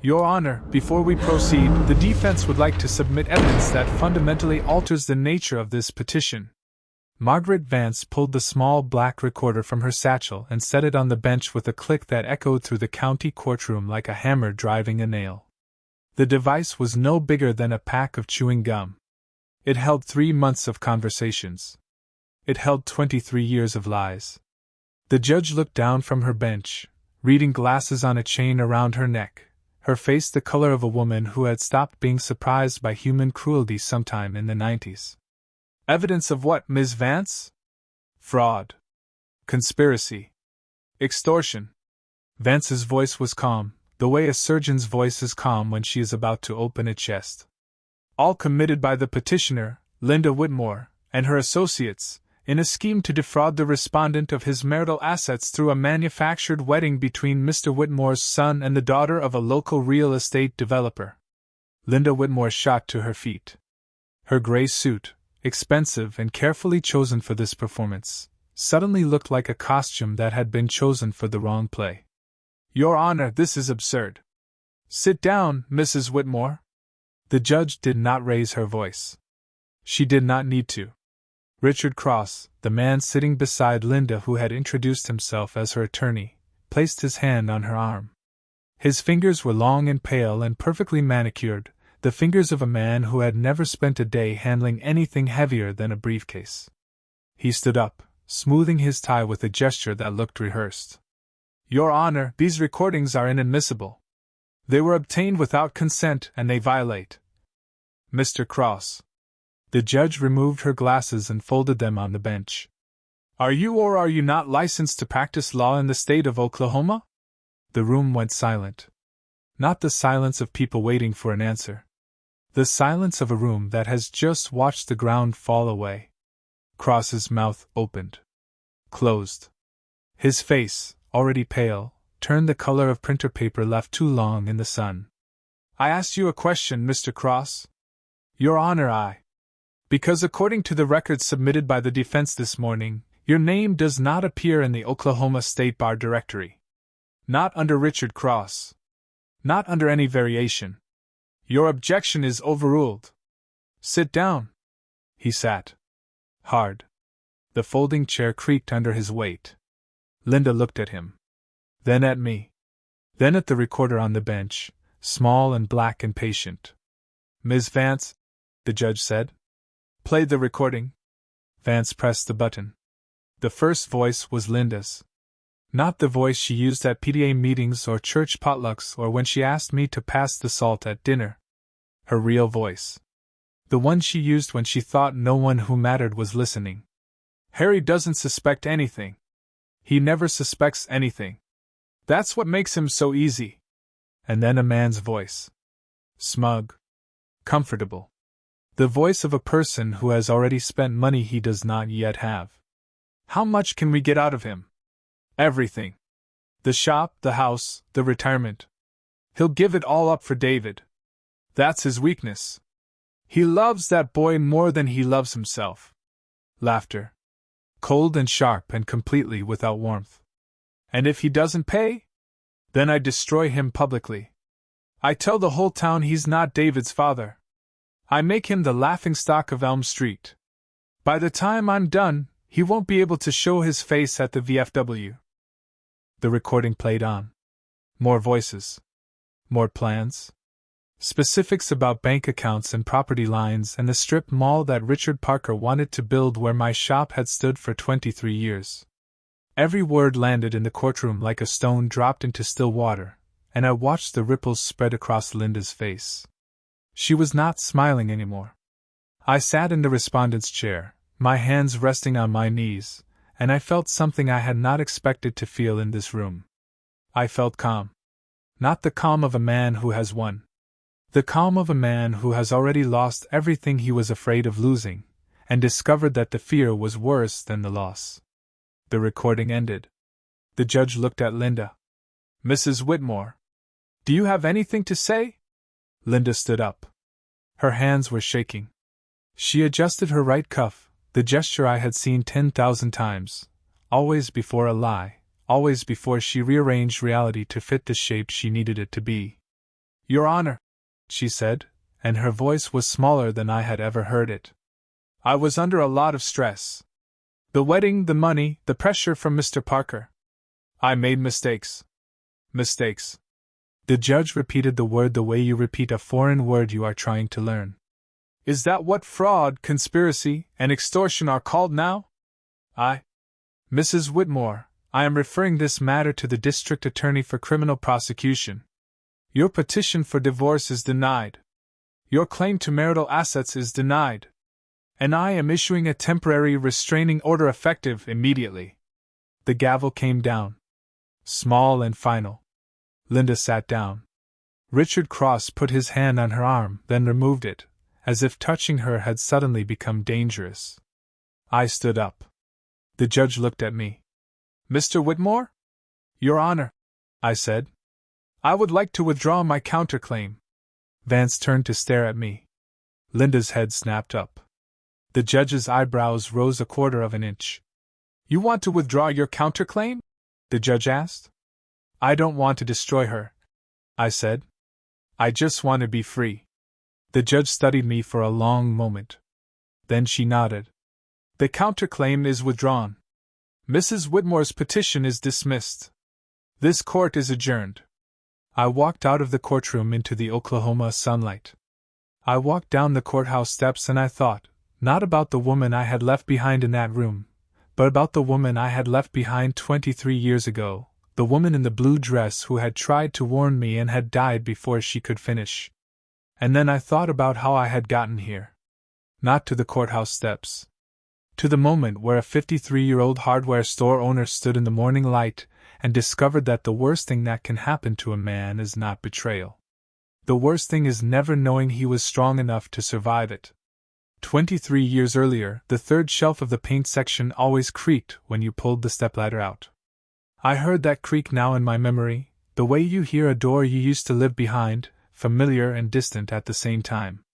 Your Honor, before we proceed, the defense would like to submit evidence that fundamentally alters the nature of this petition. Margaret Vance pulled the small black recorder from her satchel and set it on the bench with a click that echoed through the county courtroom like a hammer driving a nail. The device was no bigger than a pack of chewing gum. It held 3 months of conversations. It held 23 years of lies. The judge looked down from her bench, reading glasses on a chain around her neck, her face the color of a woman who had stopped being surprised by human cruelty sometime in the 90s. Evidence of what, Ms. Vance? Fraud. Conspiracy. Extortion. Vance's voice was calm, the way a surgeon's voice is calm when she is about to open a chest. All committed by the petitioner, Linda Whitmore, and her associates, in a scheme to defraud the respondent of his marital assets through a manufactured wedding between Mr. Whitmore's son and the daughter of a local real estate developer. Linda Whitmore shot to her feet. Her gray suit, expensive and carefully chosen for this performance, suddenly looked like a costume that had been chosen for the wrong play. Your Honor, this is absurd. Sit down, Mrs. Whitmore. The judge did not raise her voice. She did not need to. Richard Cross, the man sitting beside Linda who had introduced himself as her attorney, placed his hand on her arm. His fingers were long and pale and perfectly manicured, the fingers of a man who had never spent a day handling anything heavier than a briefcase. He stood up, smoothing his tie with a gesture that looked rehearsed. Your Honor, these recordings are inadmissible. They were obtained without consent and they violate. Mr. Cross. The judge removed her glasses and folded them on the bench. Are you or are you not licensed to practice law in the state of Oklahoma? The room went silent. Not the silence of people waiting for an answer. The silence of a room that has just watched the ground fall away. Cross's mouth opened. Closed. His face, already pale, turned the color of printer paper left too long in the sun. I asked you a question, Mr. Cross. Your Honor, because according to the records submitted by the defense this morning, your name does not appear in the Oklahoma State Bar Directory. Not under Richard Cross. Not under any variation. Your objection is overruled. Sit down. He sat. Hard. The folding chair creaked under his weight. Linda looked at him. Then at me. Then at the recorder on the bench, small and black and patient. Ms. Vance, the judge said. Play the recording. Vance pressed the button. The first voice was Linda's. Not the voice she used at PTA meetings or church potlucks or when she asked me to pass the salt at dinner. Her real voice. The one she used when she thought no one who mattered was listening. Harry doesn't suspect anything. He never suspects anything. That's what makes him so easy. And then a man's voice. Smug. Comfortable. The voice of a person who has already spent money he does not yet have. How much can we get out of him? Everything. The shop, the house, the retirement. He'll give it all up for David. That's his weakness. He loves that boy more than he loves himself. Laughter. Cold and sharp and completely without warmth. And if he doesn't pay? Then I destroy him publicly. I tell the whole town he's not David's father. I make him the laughingstock of Elm Street. By the time I'm done, he won't be able to show his face at the VFW. The recording played on. More voices. More plans. Specifics about bank accounts and property lines and the strip mall that Richard Parker wanted to build where my shop had stood for 23 years. Every word landed in the courtroom like a stone dropped into still water, and I watched the ripples spread across Linda's face. She was not smiling anymore. I sat in the respondent's chair, my hands resting on my knees, and I felt something I had not expected to feel in this room. I felt calm. Not the calm of a man who has won. The calm of a man who has already lost everything he was afraid of losing, and discovered that the fear was worse than the loss. The recording ended. The judge looked at Linda. Mrs. Whitmore, do you have anything to say? Linda stood up. Her hands were shaking. She adjusted her right cuff, the gesture I had seen 10,000 times, always before a lie, always before she rearranged reality to fit the shape she needed it to be. Your Honor, she said, and her voice was smaller than I had ever heard it. I was under a lot of stress. The wedding, the money, the pressure from Mr. Parker. I made mistakes. Mistakes. The judge repeated the word the way you repeat a foreign word you are trying to learn. Is that what fraud, conspiracy, and extortion are called now? Mrs. Whitmore, I am referring this matter to the District Attorney for Criminal Prosecution. Your petition for divorce is denied. Your claim to marital assets is denied. And I am issuing a temporary restraining order effective immediately. The gavel came down. Small and final. Linda sat down. Richard Cross put his hand on her arm, then removed it, as if touching her had suddenly become dangerous. I stood up. The judge looked at me. Mr. Whitmore? Your Honor, I said. I would like to withdraw my counterclaim. Vance turned to stare at me. Linda's head snapped up. The judge's eyebrows rose 1/4 inch. You want to withdraw your counterclaim? The judge asked. I don't want to destroy her, I said. I just want to be free. The judge studied me for a long moment. Then she nodded. The counterclaim is withdrawn. Mrs. Whitmore's petition is dismissed. This court is adjourned. I walked out of the courtroom into the Oklahoma sunlight. I walked down the courthouse steps and I thought, not about the woman I had left behind in that room, but about the woman I had left behind 23 years ago, the woman in the blue dress who had tried to warn me and had died before she could finish. And then I thought about how I had gotten here. Not to the courthouse steps. To the moment where a 53-year-old hardware store owner stood in the morning light and discovered that the worst thing that can happen to a man is not betrayal. The worst thing is never knowing he was strong enough to survive it. 23 years earlier, the third shelf of the paint section always creaked when you pulled the stepladder out. I heard that creak now in my memory, the way you hear a door you used to live behind, familiar and distant at the same time.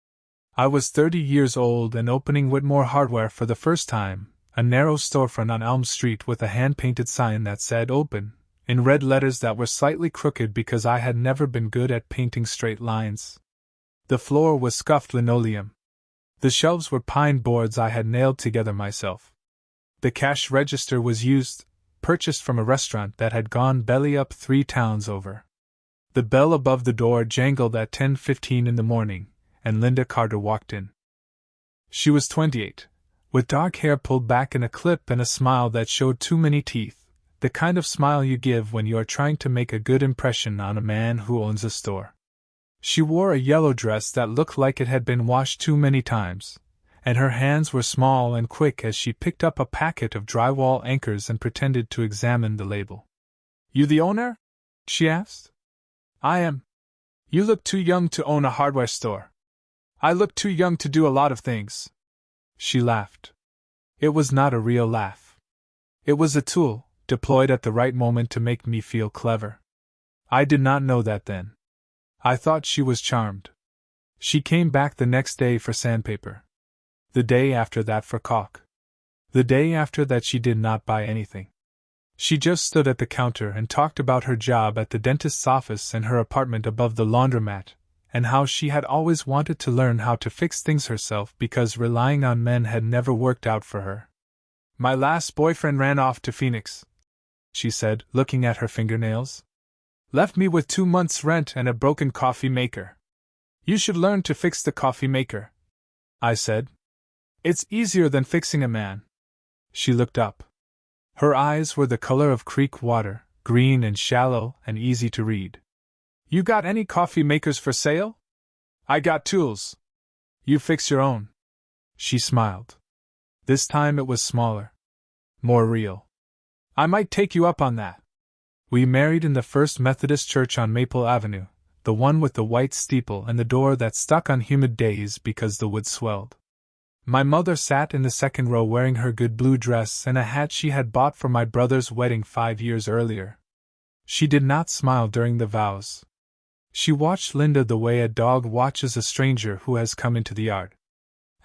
I was 30 years old and opening Whitmore Hardware for the first time, a narrow storefront on Elm Street with a hand-painted sign that said "Open," in red letters that were slightly crooked because I had never been good at painting straight lines. The floor was scuffed linoleum. The shelves were pine boards I had nailed together myself. The cash register was used, purchased from a restaurant that had gone belly up 3 towns over. The bell above the door jangled at 10:15 in the morning, and Linda Carter walked in. She was 28, with dark hair pulled back in a clip and a smile that showed too many teeth, the kind of smile you give when you are trying to make a good impression on a man who owns a store. She wore a yellow dress that looked like it had been washed too many times, and her hands were small and quick as she picked up a packet of drywall anchors and pretended to examine the label. You the owner? She asked. I am. You look too young to own a hardware store. I look too young to do a lot of things. She laughed. It was not a real laugh. It was a tool, deployed at the right moment to make me feel clever. I did not know that then. I thought she was charmed. She came back the next day for sandpaper. The day after that for caulk. The day after that she did not buy anything. She just stood at the counter and talked about her job at the dentist's office and her apartment above the laundromat, and how she had always wanted to learn how to fix things herself because relying on men had never worked out for her. My last boyfriend ran off to Phoenix, she said, looking at her fingernails. Left me with 2 months' rent and a broken coffee maker. You should learn to fix the coffee maker, I said. It's easier than fixing a man. She looked up. Her eyes were the color of creek water, green and shallow and easy to read. You got any coffee makers for sale? I got tools. You fix your own. She smiled. This time it was smaller. More real. I might take you up on that. We married in the First Methodist Church on Maple Avenue, the one with the white steeple and the door that stuck on humid days because the wood swelled. My mother sat in the second row wearing her good blue dress and a hat she had bought for my brother's wedding 5 years earlier. She did not smile during the vows. She watched Linda the way a dog watches a stranger who has come into the yard.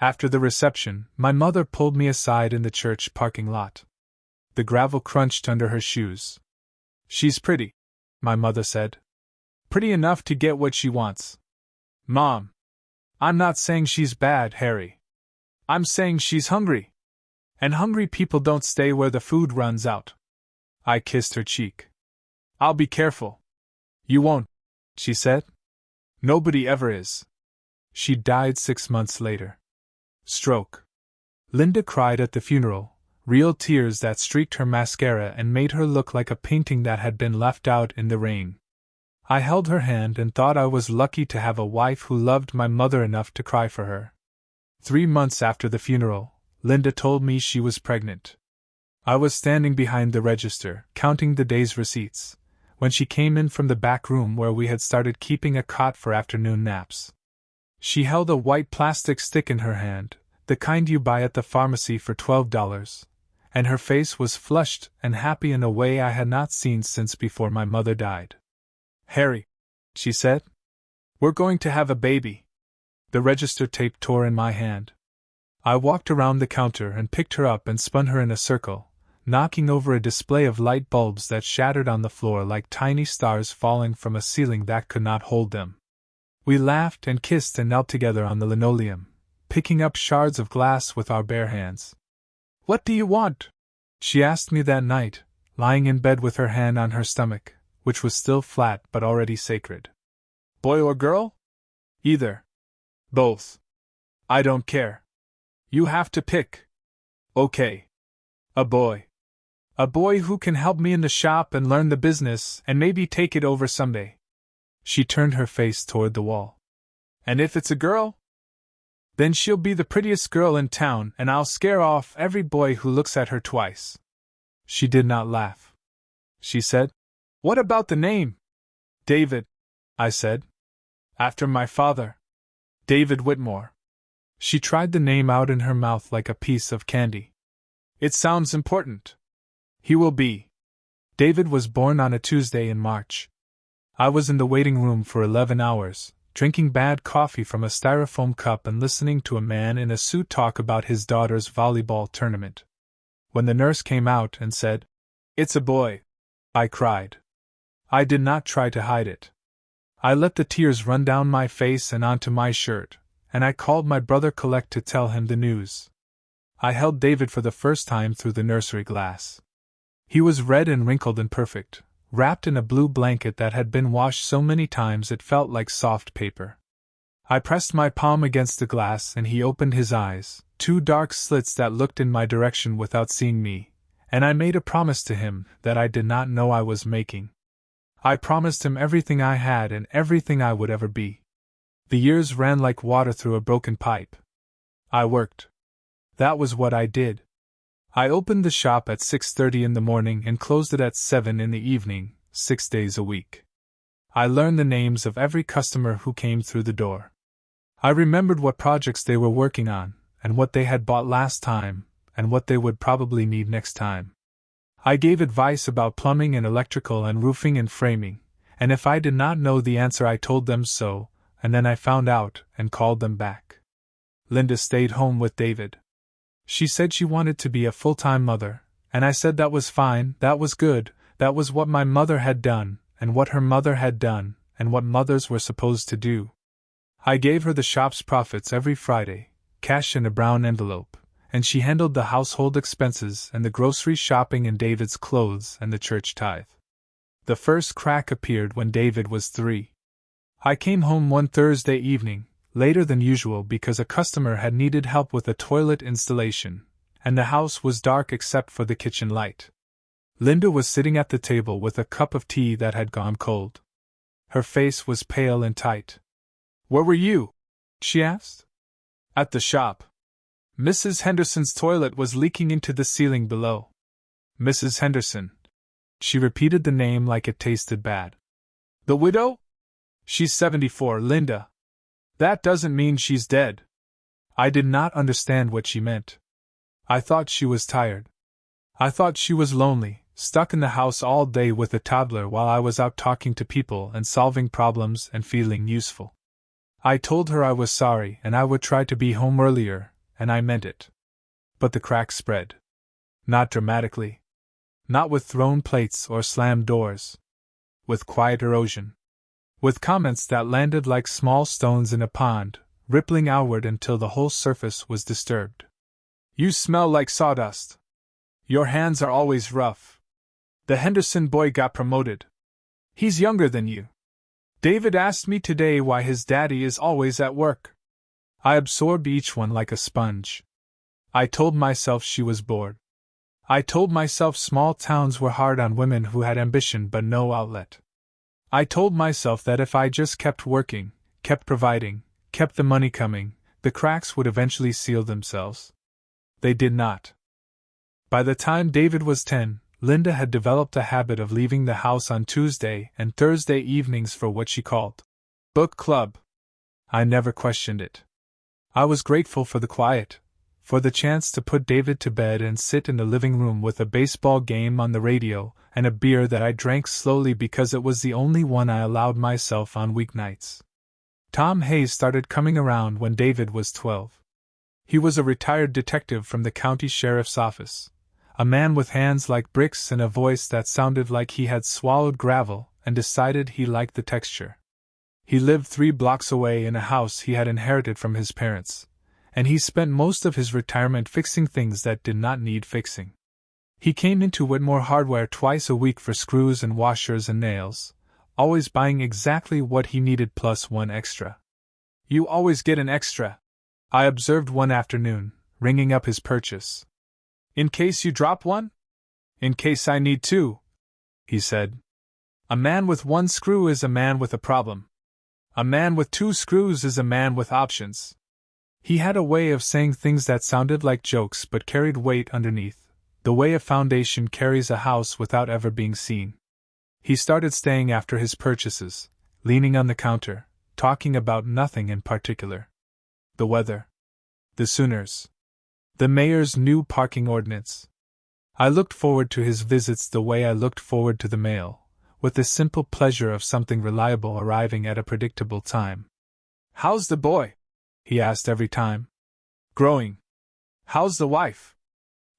After the reception, my mother pulled me aside in the church parking lot. The gravel crunched under her shoes. She's pretty, my mother said. pretty enough to get what she wants. Mom, I'm not saying she's bad, Harry. I'm saying she's hungry. And hungry people don't stay where the food runs out. I kissed her cheek. I'll be careful. You won't, she said. Nobody ever is. She died 6 months later. Stroke. Linda cried at the funeral, real tears that streaked her mascara and made her look like a painting that had been left out in the rain. I held her hand and thought I was lucky to have a wife who loved my mother enough to cry for her. 3 months after the funeral, Linda told me she was pregnant. I was standing behind the register, counting the day's receipts, when she came in from the back room where we had started keeping a cot for afternoon naps. She held a white plastic stick in her hand, the kind you buy at the pharmacy for $12, and her face was flushed and happy in a way I had not seen since before my mother died. Harry, she said, we're going to have a baby. The register tape tore in my hand. I walked around the counter and picked her up and spun her in a circle, knocking over a display of light bulbs that shattered on the floor like tiny stars falling from a ceiling that could not hold them. We laughed and kissed and knelt together on the linoleum, picking up shards of glass with our bare hands. What do you want? She asked me that night, lying in bed with her hand on her stomach, which was still flat but already sacred. Boy or girl? Either. Both. I don't care. You have to pick. Okay. A boy. A boy who can help me in the shop and learn the business and maybe take it over someday. She turned her face toward the wall. And if it's a girl? Then she'll be the prettiest girl in town and I'll scare off every boy who looks at her twice. She did not laugh. She said, What about the name? David, I said. After my father. David Whitmore. She tried the name out in her mouth like a piece of candy. It sounds important. He will be. David was born on a Tuesday in March. I was in the waiting room for 11 hours, drinking bad coffee from a styrofoam cup and listening to a man in a suit talk about his daughter's volleyball tournament. When the nurse came out and said, It's a boy, I cried. I did not try to hide it. I let the tears run down my face and onto my shirt, and I called my brother Collect to tell him the news. I held David for the first time through the nursery glass. He was red and wrinkled and perfect, wrapped in a blue blanket that had been washed so many times it felt like soft paper. I pressed my palm against the glass and he opened his eyes, 2 dark slits that looked in my direction without seeing me, and I made a promise to him that I did not know I was making. I promised him everything I had and everything I would ever be. The years ran like water through a broken pipe. I worked. That was what I did. I opened the shop at 6:30 in the morning and closed it at 7 in the evening, 6 days a week. I learned the names of every customer who came through the door. I remembered what projects they were working on, and what they had bought last time, and what they would probably need next time. I gave advice about plumbing and electrical and roofing and framing, and if I did not know the answer I told them so, and then I found out and called them back. Linda stayed home with David. She said she wanted to be a full-time mother, and I said that was fine, that was good, that was what my mother had done, and what her mother had done, and what mothers were supposed to do. I gave her the shop's profits every Friday, cash in a brown envelope, and she handled the household expenses and the grocery shopping and David's clothes and the church tithe. The first crack appeared when David was 3. I came home one Thursday evening, later than usual because a customer had needed help with a toilet installation, and the house was dark except for the kitchen light. Linda was sitting at the table with a cup of tea that had gone cold. Her face was pale and tight. Where were you? She asked. At the shop. Mrs. Henderson's toilet was leaking into the ceiling below. Mrs. Henderson. She repeated the name like it tasted bad. The widow? She's 74, Linda. That doesn't mean she's dead. I did not understand what she meant. I thought she was tired. I thought she was lonely, stuck in the house all day with a toddler while I was out talking to people and solving problems and feeling useful. I told her I was sorry and I would try to be home earlier, and I meant it. But the crack spread. Not dramatically. Not with thrown plates or slammed doors. With quiet erosion. with comments that landed like small stones in a pond, rippling outward until the whole surface was disturbed. You smell like sawdust. Your hands are always rough. The Henderson boy got promoted. He's younger than you. David asked me today why his daddy is always at work. I absorbed each one like a sponge. I told myself she was bored. I told myself small towns were hard on women who had ambition but no outlet. I told myself that if I just kept working, kept providing, kept the money coming, the cracks would eventually seal themselves. They did not. By the time David was 10, Linda had developed a habit of leaving the house on Tuesday and Thursday evenings for what she called book club. I never questioned it. I was grateful for the quiet, for the chance to put David to bed and sit in the living room with a baseball game on the radio and a beer that I drank slowly because it was the only one I allowed myself on weeknights. Tom Hayes started coming around when David was 12. He was a retired detective from the county sheriff's office, a man with hands like bricks and a voice that sounded like he had swallowed gravel and decided he liked the texture. He lived 3 blocks away in a house he had inherited from his parents, and he spent most of his retirement fixing things that did not need fixing. He came into Whitmore Hardware twice a week for screws and washers and nails, always buying exactly what he needed plus one extra. You always get an extra, I observed one afternoon, ringing up his purchase. In case you drop one? In case I need 2, he said. A man with 1 screw is a man with a problem. A man with 2 screws is a man with options. He had a way of saying things that sounded like jokes but carried weight underneath, the way a foundation carries a house without ever being seen. He started staying after his purchases, leaning on the counter, talking about nothing in particular. The weather. The Sooners. The mayor's new parking ordinance. I looked forward to his visits the way I looked forward to the mail, with the simple pleasure of something reliable arriving at a predictable time. How's the boy? He asked every time. Growing. How's the wife?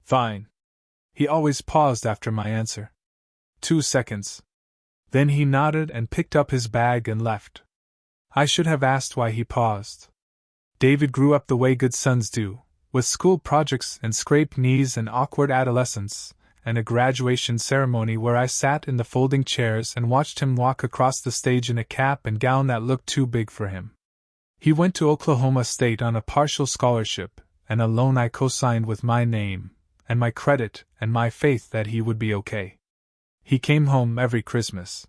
Fine. He always paused after my answer. 2 seconds. Then he nodded and picked up his bag and left. I should have asked why he paused. David grew up the way good sons do, with school projects and scraped knees and awkward adolescence, and a graduation ceremony where I sat in the folding chairs and watched him walk across the stage in a cap and gown that looked too big for him. He went to Oklahoma State on a partial scholarship, and a loan I co-signed with my name, and my credit, and my faith that he would be okay. He came home every Christmas.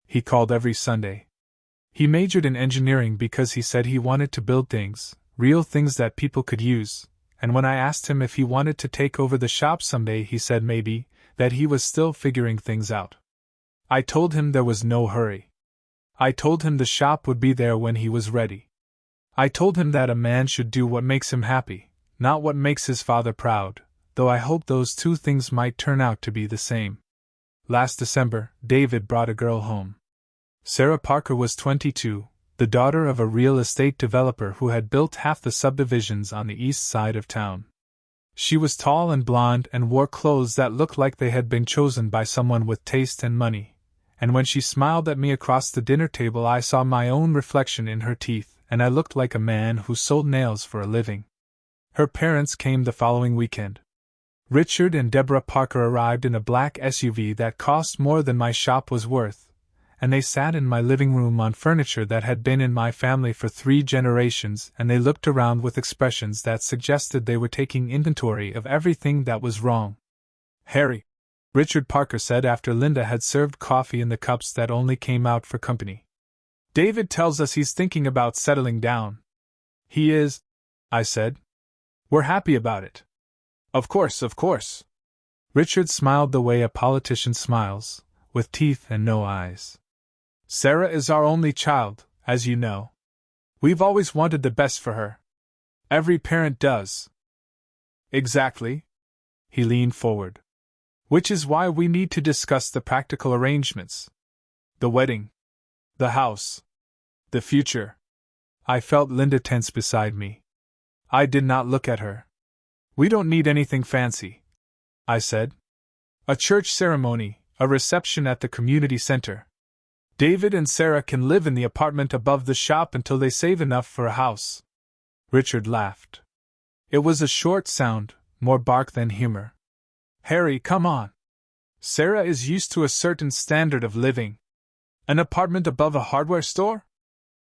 He called every Sunday. He majored in engineering because he said he wanted to build things, real things that people could use, and when I asked him if he wanted to take over the shop someday he said maybe, that he was still figuring things out. I told him there was no hurry. I told him the shop would be there when he was ready. I told him that a man should do what makes him happy, not what makes his father proud, though I hoped those 2 things might turn out to be the same. Last December, David brought a girl home. Sarah Parker was 22, the daughter of a real estate developer who had built half the subdivisions on the east side of town. She was tall and blonde and wore clothes that looked like they had been chosen by someone with taste and money, and when she smiled at me across the dinner table I saw my own reflection in her teeth, and I looked like a man who sold nails for a living. Her parents came the following weekend. Richard and Deborah Parker arrived in a black SUV that cost more than my shop was worth, and they sat in my living room on furniture that had been in my family for 3 generations, and they looked around with expressions that suggested they were taking inventory of everything that was wrong. Harry, Richard Parker said after Linda had served coffee in the cups that only came out for company. David tells us he's thinking about settling down. He is, I said. We're happy about it. Of course, of course. Richard smiled the way a politician smiles, with teeth and no eyes. Sarah is our only child, as you know. We've always wanted the best for her. Every parent does. Exactly. He leaned forward. Which is why we need to discuss the practical arrangements. The wedding. The house. The future. I felt Linda tense beside me. I did not look at her. We don't need anything fancy, I said. A church ceremony, a reception at the community center. David and Sarah can live in the apartment above the shop until they save enough for a house. Richard laughed. It was a short sound, more bark than humor. Harry, come on. Sarah is used to a certain standard of living. An apartment above a hardware store?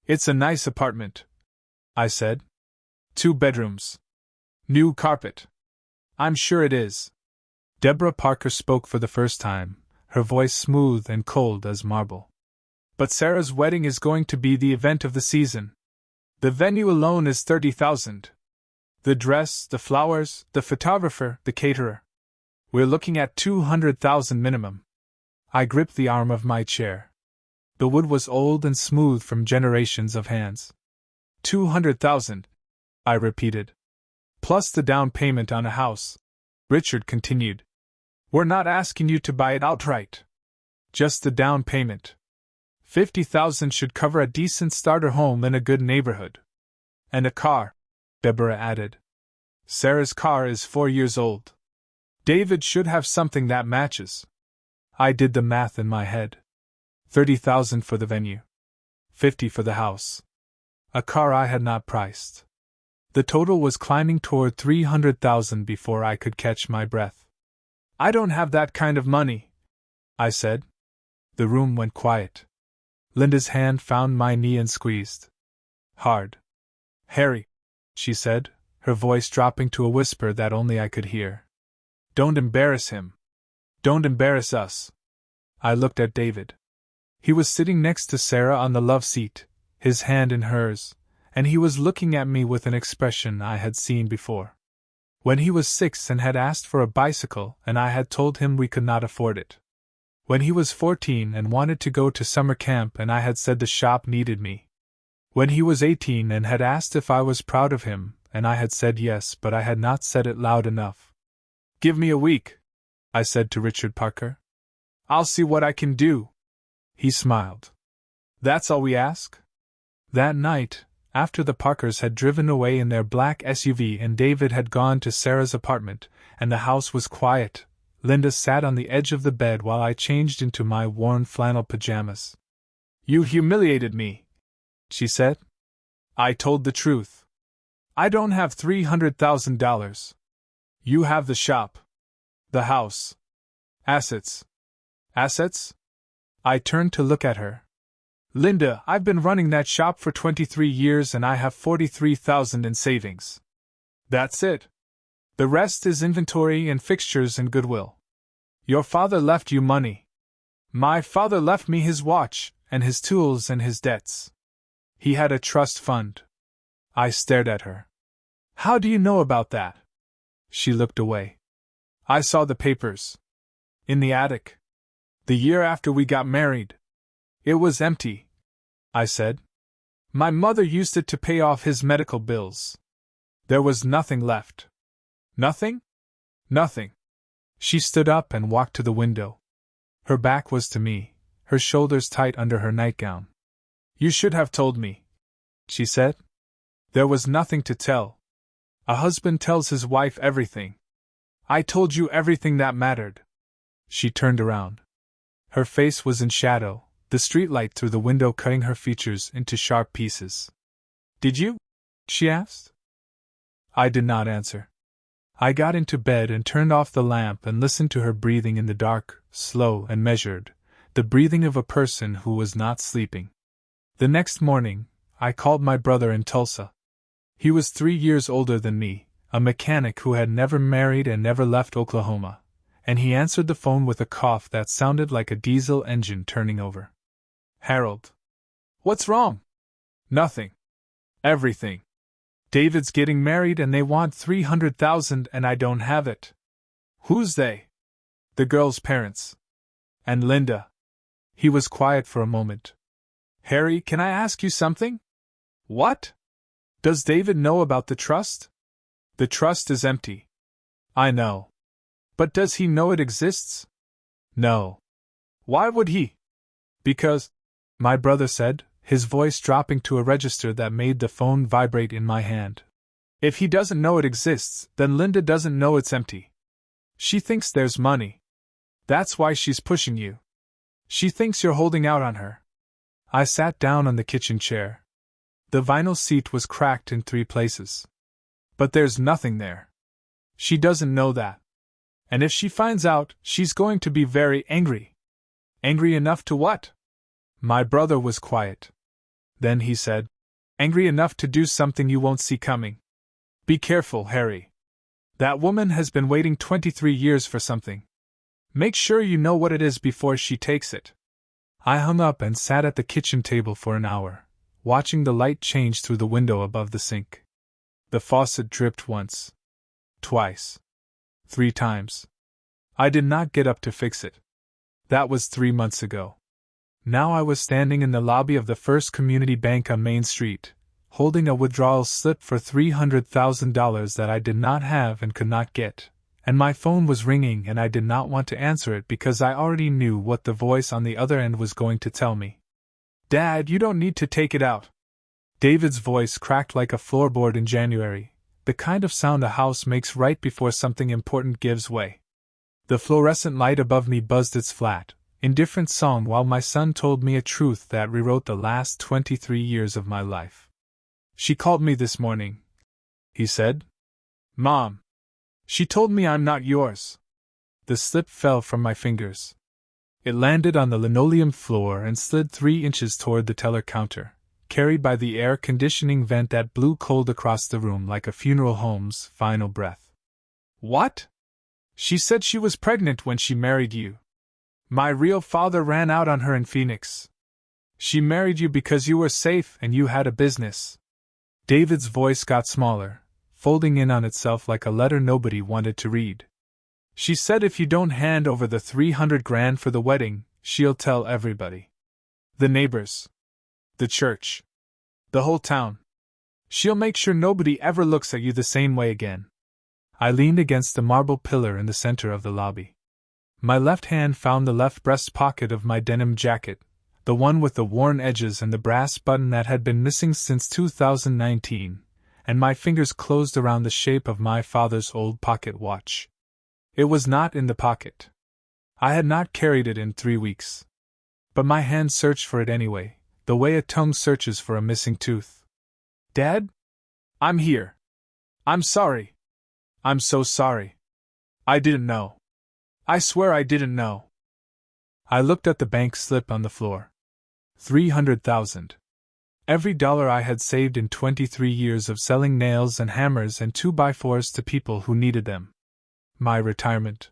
It's a nice apartment, I said. 2 bedrooms. New carpet. I'm sure it is. Deborah Parker spoke for the first time, her voice smooth and cold as marble. But Sarah's wedding is going to be the event of the season. The venue alone is $30,000. The dress, the flowers, the photographer, the caterer. We're looking at $200,000 minimum. I gripped the arm of my chair. The wood was old and smooth from generations of hands. $200,000, I repeated. Plus the down payment on a house. Richard continued. We're not asking you to buy it outright. Just the down payment. $50,000 should cover a decent starter home in a good neighborhood. And a car, Deborah added. Sarah's car is 4 years old. David should have something that matches. I did the math in my head. $30,000 for the venue. $50,000 for the house. A car I had not priced. The total was climbing toward $300,000 before I could catch my breath. I don't have that kind of money, I said. The room went quiet. Linda's hand found my knee and squeezed. Hard. Harry, she said, her voice dropping to a whisper that only I could hear. Don't embarrass him. Don't embarrass us. I looked at David. He was sitting next to Sarah on the love seat, his hand in hers, and he was looking at me with an expression I had seen before. When he was 6 and had asked for a bicycle and I had told him we could not afford it. When he was 14 and wanted to go to summer camp and I had said the shop needed me. When he was 18 and had asked if I was proud of him, and I had said yes, but I had not said it loud enough. Give me a week, I said to Richard Parker. I'll see what I can do. He smiled. That's all we ask? That night, after the Parkers had driven away in their black SUV and David had gone to Sarah's apartment, and the house was quiet, Linda sat on the edge of the bed while I changed into my worn flannel pajamas. You humiliated me, she said. I told the truth. I don't have $300,000. You have the shop. The house. Assets. Assets? I turned to look at her. Linda, I've been running that shop for 23 years and I have $43,000 in savings. That's it. The rest is inventory and fixtures and goodwill. Your father left you money. My father left me his watch, and his tools and his debts. He had a trust fund. I stared at her. How do you know about that? She looked away. I saw the papers. In the attic. The year after we got married. It was empty, I said. My mother used it to pay off his medical bills. There was nothing left. Nothing? Nothing. She stood up and walked to the window. Her back was to me, her shoulders tight under her nightgown. You should have told me, she said. There was nothing to tell. A husband tells his wife everything. I told you everything that mattered. She turned around. Her face was in shadow, the streetlight through the window cutting her features into sharp pieces. Did you? She asked. I did not answer. I got into bed and turned off the lamp and listened to her breathing in the dark, slow and measured, the breathing of a person who was not sleeping. The next morning, I called my brother in Tulsa. He was 3 years older than me, a mechanic who had never married and never left Oklahoma, and he answered the phone with a cough that sounded like a diesel engine turning over. Harold. What's wrong? Nothing. Everything. David's getting married and they want $300,000 and I don't have it. Who's they? The girl's parents. And Linda. He was quiet for a moment. Harry, can I ask you something? What? Does David know about the trust? The trust is empty. I know. But does he know it exists? No. Why would he? Because, my brother said, his voice dropping to a register that made the phone vibrate in my hand. If he doesn't know it exists, then Linda doesn't know it's empty. She thinks there's money. That's why she's pushing you. She thinks you're holding out on her. I sat down on the kitchen chair. The vinyl seat was cracked in 3 places. But there's nothing there. She doesn't know that. And if she finds out, she's going to be very angry. Angry enough to what? My brother was quiet. Then he said, angry enough to do something you won't see coming. Be careful, Harry. That woman has been waiting 23 years for something. Make sure you know what it is before she takes it. I hung up and sat at the kitchen table for an hour, watching the light change through the window above the sink. The faucet dripped once. Twice. 3 times. I did not get up to fix it. That was 3 months ago. Now I was standing in the lobby of the First Community Bank on Main Street, holding a withdrawal slip for $300,000 that I did not have and could not get, and my phone was ringing and I did not want to answer it because I already knew what the voice on the other end was going to tell me. Dad, you don't need to take it out. David's voice cracked like a floorboard in January, the kind of sound a house makes right before something important gives way. The fluorescent light above me buzzed its flat, indifferent song while my son told me a truth that rewrote the last 23 years of my life. She called me this morning, he said. Mom. She told me I'm not yours. The slip fell from my fingers. It landed on the linoleum floor and slid 3 inches toward the teller counter, carried by the air conditioning vent that blew cold across the room like a funeral home's final breath. What? She said she was pregnant when she married you. My real father ran out on her in Phoenix. She married you because you were safe and you had a business. David's voice got smaller, folding in on itself like a letter nobody wanted to read. She said if you don't hand over the $300,000 for the wedding, she'll tell everybody. The neighbors. The church. The whole town. She'll make sure nobody ever looks at you the same way again. I leaned against the marble pillar in the center of the lobby. My left hand found the left breast pocket of my denim jacket, the one with the worn edges and the brass button that had been missing since 2019, and my fingers closed around the shape of my father's old pocket watch. It was not in the pocket. I had not carried it in 3 weeks. But my hand searched for it anyway, the way a tongue searches for a missing tooth. Dad? I'm here. I'm sorry. I'm so sorry. I didn't know. I swear I didn't know. I looked at the bank slip on the floor. 300,000. Every dollar I had saved in 23 years of selling nails and hammers and 2x4s to people who needed them. My retirement.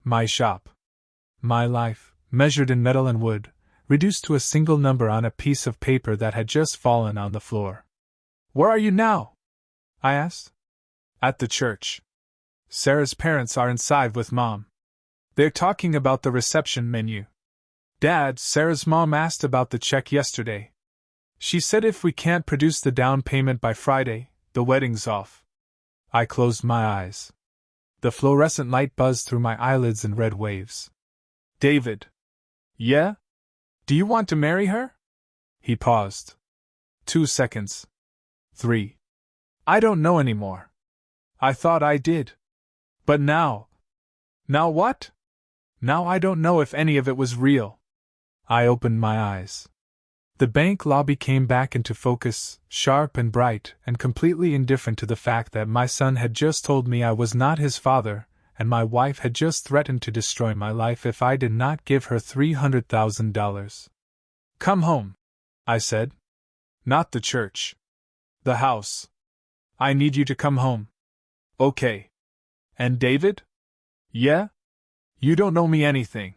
My shop. My life, measured in metal and wood, reduced to a single number on a piece of paper that had just fallen on the floor. Where are you now? I asked. At the church. Sarah's parents are inside with Mom. They're talking about the reception menu. Dad, Sarah's mom asked about the check yesterday. She said if we can't produce the down payment by Friday, the wedding's off. I closed my eyes. The fluorescent light buzzed through my eyelids in red waves. David. Yeah? Do you want to marry her? He paused. 2 seconds. 3. I don't know anymore. I thought I did. But now. Now what? Now I don't know if any of it was real. I opened my eyes. The bank lobby came back into focus, sharp and bright, and completely indifferent to the fact that my son had just told me I was not his father, and my wife had just threatened to destroy my life if I did not give her $300,000. Come home, I said. Not the church. The house. I need you to come home. Okay. And David? Yeah? You don't owe me anything.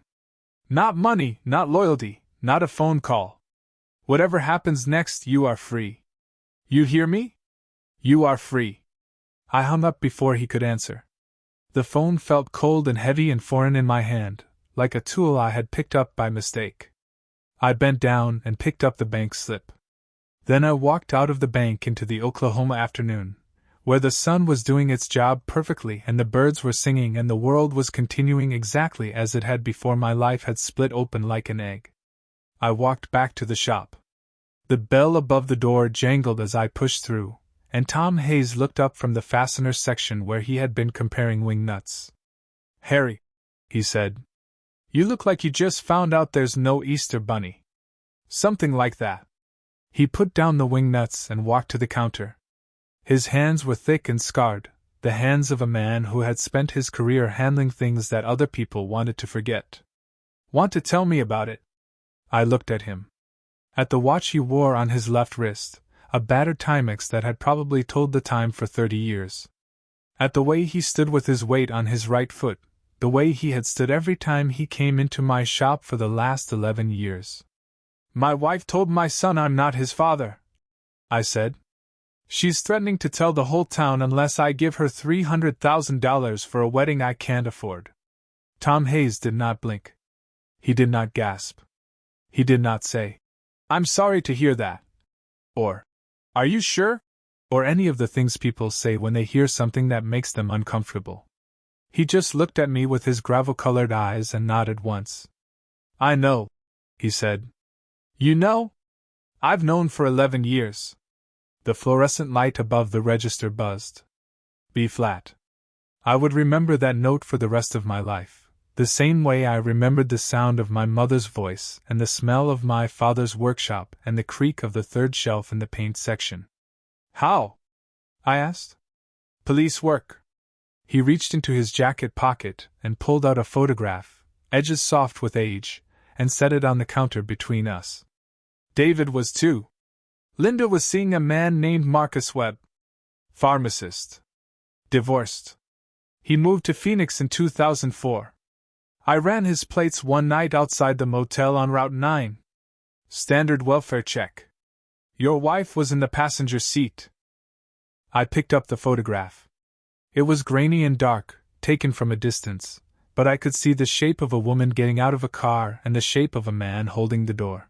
Not money, not loyalty, not a phone call. Whatever happens next, you are free. You hear me? You are free. I hung up before he could answer. The phone felt cold and heavy and foreign in my hand, like a tool I had picked up by mistake. I bent down and picked up the bank slip. Then I walked out of the bank into the Oklahoma afternoon, where the sun was doing its job perfectly and the birds were singing and the world was continuing exactly as it had before my life had split open like an egg. I walked back to the shop. The bell above the door jangled as I pushed through, and Tom Hayes looked up from the fastener section where he had been comparing wing nuts. Harry, he said, you look like you just found out there's no Easter bunny. Something like that. He put down the wing nuts and walked to the counter. His hands were thick and scarred, the hands of a man who had spent his career handling things that other people wanted to forget. Want to tell me about it? I looked at him. At the watch he wore on his left wrist, a battered Timex that had probably told the time for 30 years. At the way he stood with his weight on his right foot, the way he had stood every time he came into my shop for the last 11 years. My wife told my son I'm not his father, I said. She's threatening to tell the whole town unless I give her $300,000 for a wedding I can't afford. Tom Hayes did not blink. He did not gasp. He did not say, I'm sorry to hear that. Or, are you sure? Or any of the things people say when they hear something that makes them uncomfortable. He just looked at me with his gravel-colored eyes and nodded once. I know, he said. You know? I've known for 11 years. The fluorescent light above the register buzzed. B flat. I would remember that note for the rest of my life, the same way I remembered the sound of my mother's voice and the smell of my father's workshop and the creak of the third shelf in the paint section. How? I asked. Police work. He reached into his jacket pocket and pulled out a photograph, edges soft with age, and set it on the counter between us. David was too. Linda was seeing a man named Marcus Webb. Pharmacist. Divorced. He moved to Phoenix in 2004. I ran his plates one night outside the motel on Route 9. Standard welfare check. Your wife was in the passenger seat. I picked up the photograph. It was grainy and dark, taken from a distance, but I could see the shape of a woman getting out of a car and the shape of a man holding the door.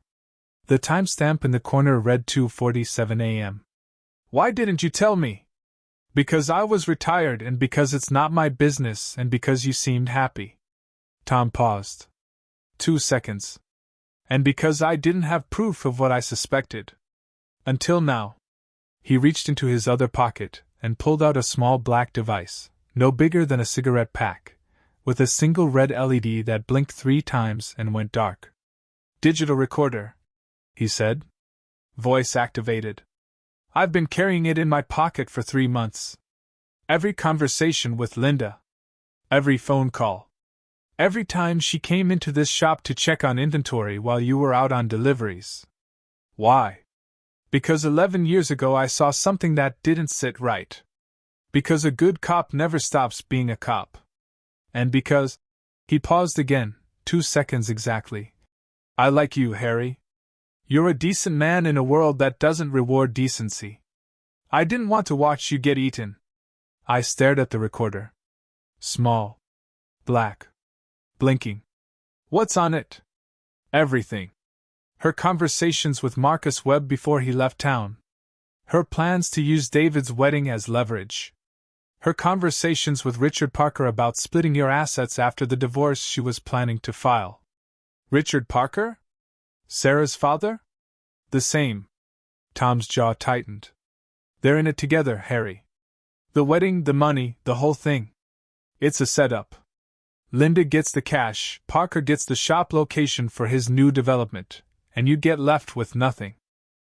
The timestamp in the corner read 2:47 a.m. Why didn't you tell me? Because I was retired and because it's not my business and because you seemed happy. Tom paused. 2 seconds. And because I didn't have proof of what I suspected. Until now. He reached into his other pocket and pulled out a small black device, no bigger than a cigarette pack, with a single red LED that blinked 3 times and went dark. Digital recorder, he said. Voice activated. I've been carrying it in my pocket for 3 months. Every conversation with Linda. Every phone call. Every time she came into this shop to check on inventory while you were out on deliveries. Why? Because 11 years ago I saw something that didn't sit right. Because a good cop never stops being a cop. And because... He paused again, 2 seconds exactly. I like you, Harry. You're a decent man in a world that doesn't reward decency. I didn't want to watch you get eaten. I stared at the recorder. Small. Black. Blinking. What's on it? Everything. Her conversations with Marcus Webb before he left town. Her plans to use David's wedding as leverage. Her conversations with Richard Parker about splitting your assets after the divorce she was planning to file. Richard Parker? Sarah's father? The same. Tom's jaw tightened. They're in it together, Harry. The wedding, the money, the whole thing. It's a setup. Linda gets the cash, Parker gets the shop location for his new development, and you get left with nothing.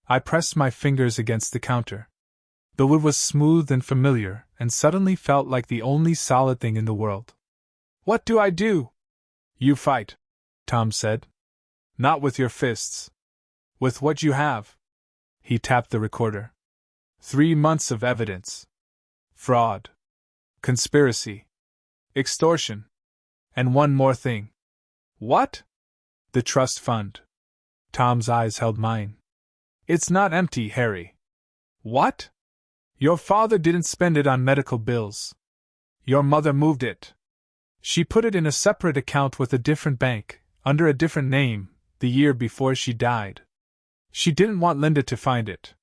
I pressed my fingers against the counter. The wood was smooth and familiar, and suddenly felt like the only solid thing in the world. What do I do? You fight, Tom said. Not with your fists. With what you have. He tapped the recorder. 3 months of evidence. Fraud. Conspiracy. Extortion. And one more thing. What? The trust fund. Tom's eyes held mine. It's not empty, Harry. What? Your father didn't spend it on medical bills. Your mother moved it. She put it in a separate account with a different bank, under a different name, the year before she died. She didn't want Linda to find it.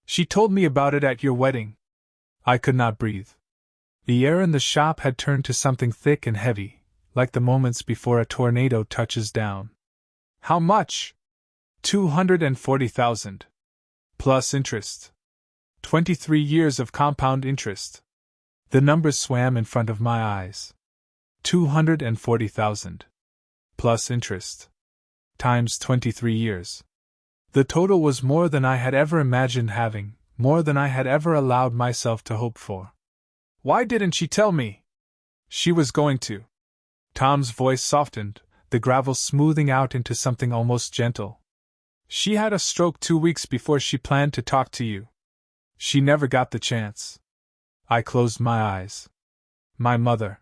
She told me about it at your wedding. I could not breathe. The air in the shop had turned to something thick and heavy, like the moments before a tornado touches down. How much? 240,000. Plus interest. 23 years of compound interest. The numbers swam in front of my eyes. 240,000. Plus interest. Times 23 years. The total was more than I had ever imagined having, more than I had ever allowed myself to hope for. Why didn't she tell me? She was going to. Tom's voice softened, the gravel smoothing out into something almost gentle. She had a stroke 2 weeks before she planned to talk to you. She never got the chance. I closed my eyes. My mother.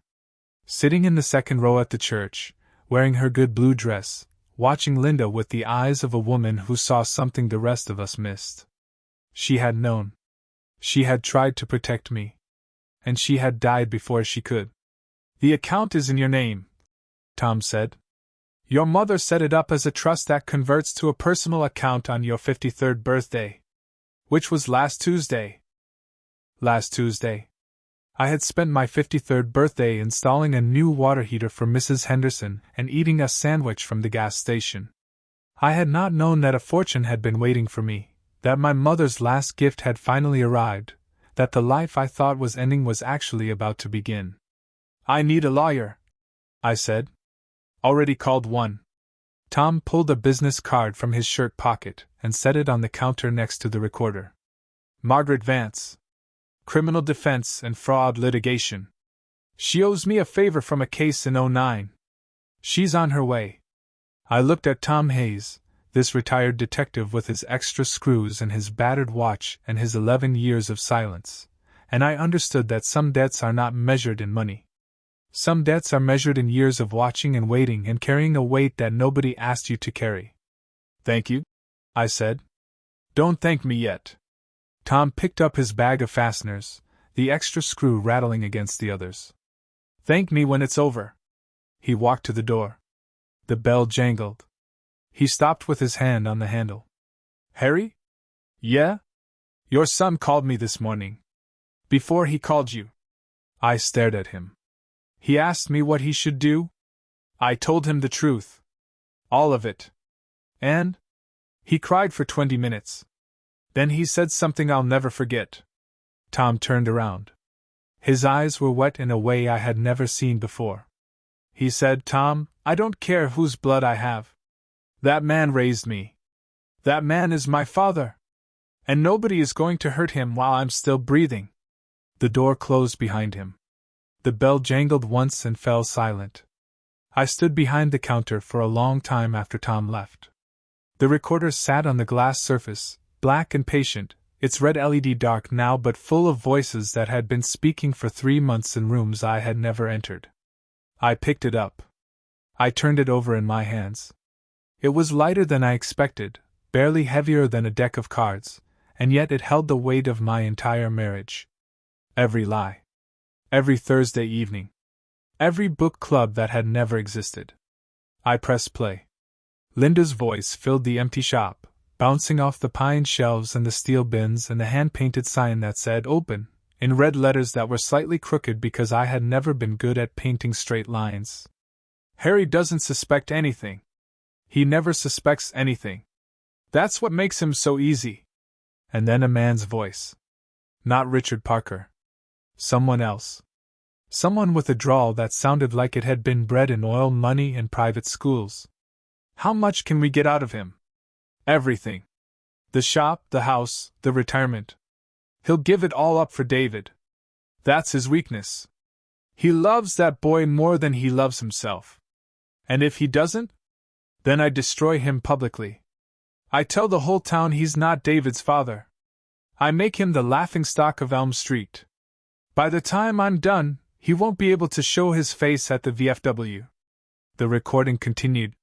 Sitting in the second row at the church, wearing her good blue dress, watching Linda with the eyes of a woman who saw something the rest of us missed. She had known. She had tried to protect me. And she had died before she could. The account is in your name, Tom said. Your mother set it up as a trust that converts to a personal account on your 53rd birthday. Which was last Tuesday. Last Tuesday. I had spent my 53rd birthday installing a new water heater for Mrs. Henderson and eating a sandwich from the gas station. I had not known that a fortune had been waiting for me, that my mother's last gift had finally arrived, that the life I thought was ending was actually about to begin. I need a lawyer, I said. Already called one. Tom pulled a business card from his shirt pocket and set it on the counter next to the recorder. Margaret Vance. Criminal defense and fraud litigation. She owes me a favor from a case in '09. She's on her way. I looked at Tom Hayes, this retired detective with his extra screws and his battered watch and his 11 years of silence, and I understood that some debts are not measured in money. Some debts are measured in years of watching and waiting and carrying a weight that nobody asked you to carry. Thank you, I said. Don't thank me yet. Tom picked up his bag of fasteners, the extra screw rattling against the others. Thank me when it's over. He walked to the door. The bell jangled. He stopped with his hand on the handle. Harry? Yeah? Your son called me this morning. Before he called you. I stared at him. He asked me what he should do? I told him the truth. All of it. And? He cried for 20 minutes. Then he said something I'll never forget. Tom turned around. His eyes were wet in a way I had never seen before. He said, Tom, I don't care whose blood I have. That man raised me. That man is my father. And nobody is going to hurt him while I'm still breathing. The door closed behind him. The bell jangled once and fell silent. I stood behind the counter for a long time after Tom left. The recorder sat on the glass surface, black and patient, its red LED dark now but full of voices that had been speaking for 3 months in rooms I had never entered. I picked it up. I turned it over in my hands. It was lighter than I expected, barely heavier than a deck of cards, and yet it held the weight of my entire marriage. Every lie. Every Thursday evening. Every book club that had never existed. I pressed play. Linda's voice filled the empty shop, bouncing off the pine shelves and the steel bins and the hand-painted sign that said "Open," in red letters that were slightly crooked because I had never been good at painting straight lines. Harry doesn't suspect anything. He never suspects anything. That's what makes him so easy. And then a man's voice. Not Richard Parker. Someone else. Someone with a drawl that sounded like it had been bred in oil money and private schools. How much can we get out of him? Everything. The shop, the house, the retirement. He'll give it all up for David. That's his weakness. He loves that boy more than he loves himself. And if he doesn't? Then I destroy him publicly. I tell the whole town he's not David's father. I make him the laughingstock of Elm Street. By the time I'm done, he won't be able to show his face at the VFW. The recording continued.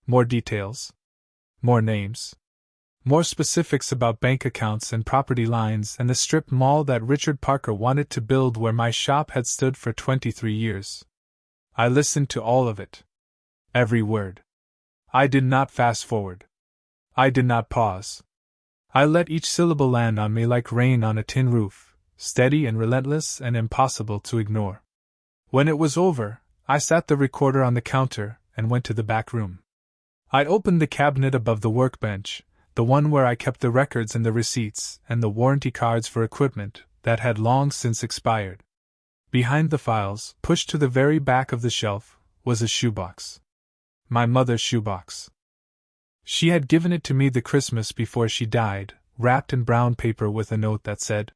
More details. More names. More specifics about bank accounts and property lines and the strip mall that Richard Parker wanted to build where my shop had stood for 23 years. I listened to all of it. Every word. I did not fast forward. I did not pause. I let each syllable land on me like rain on a tin roof, steady and relentless and impossible to ignore. When it was over, I sat the recorder on the counter and went to the back room. I opened the cabinet above the workbench, the one where I kept the records and the receipts and the warranty cards for equipment that had long since expired. Behind the files, pushed to the very back of the shelf, was a shoebox. My mother's shoebox. She had given it to me the Christmas before she died, wrapped in brown paper with a note that said,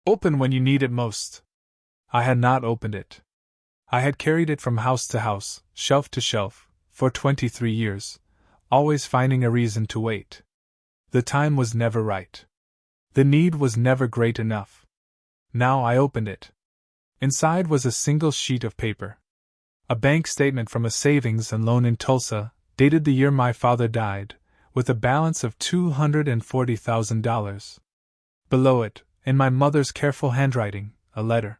"Open when you need it most." I had not opened it. I had carried it from house to house, shelf to shelf, for 23 years, always finding a reason to wait. The time was never right. The need was never great enough. Now I opened it. Inside was a single sheet of paper. A bank statement from a savings and loan in Tulsa, dated the year my father died, with a balance of $240,000. Below it, in my mother's careful handwriting, a letter.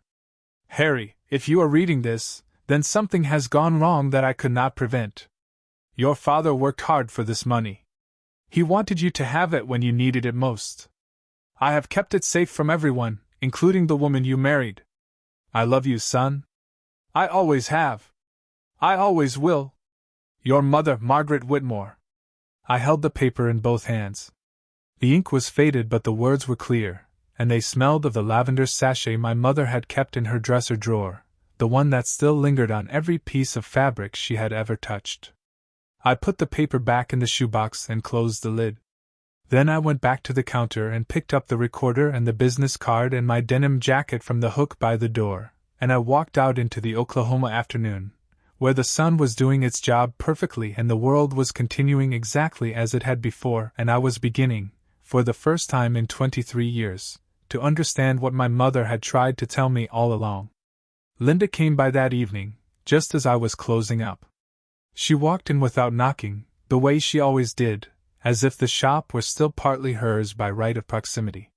"Harry, if you are reading this, then something has gone wrong that I could not prevent. Your father worked hard for this money. He wanted you to have it when you needed it most. I have kept it safe from everyone, including the woman you married. I love you, son. I always have. I always will. Your mother, Margaret Whitmore." I held the paper in both hands. The ink was faded, but the words were clear, and they smelled of the lavender sachet my mother had kept in her dresser drawer, the one that still lingered on every piece of fabric she had ever touched. I put the paper back in the shoebox and closed the lid. Then I went back to the counter and picked up the recorder and the business card and my denim jacket from the hook by the door, and I walked out into the Oklahoma afternoon, where the sun was doing its job perfectly and the world was continuing exactly as it had before, and I was beginning, for the first time in 23 years, to understand what my mother had tried to tell me all along. Linda came by that evening, just as I was closing up. She walked in without knocking, the way she always did, as if the shop were still partly hers by right of proximity.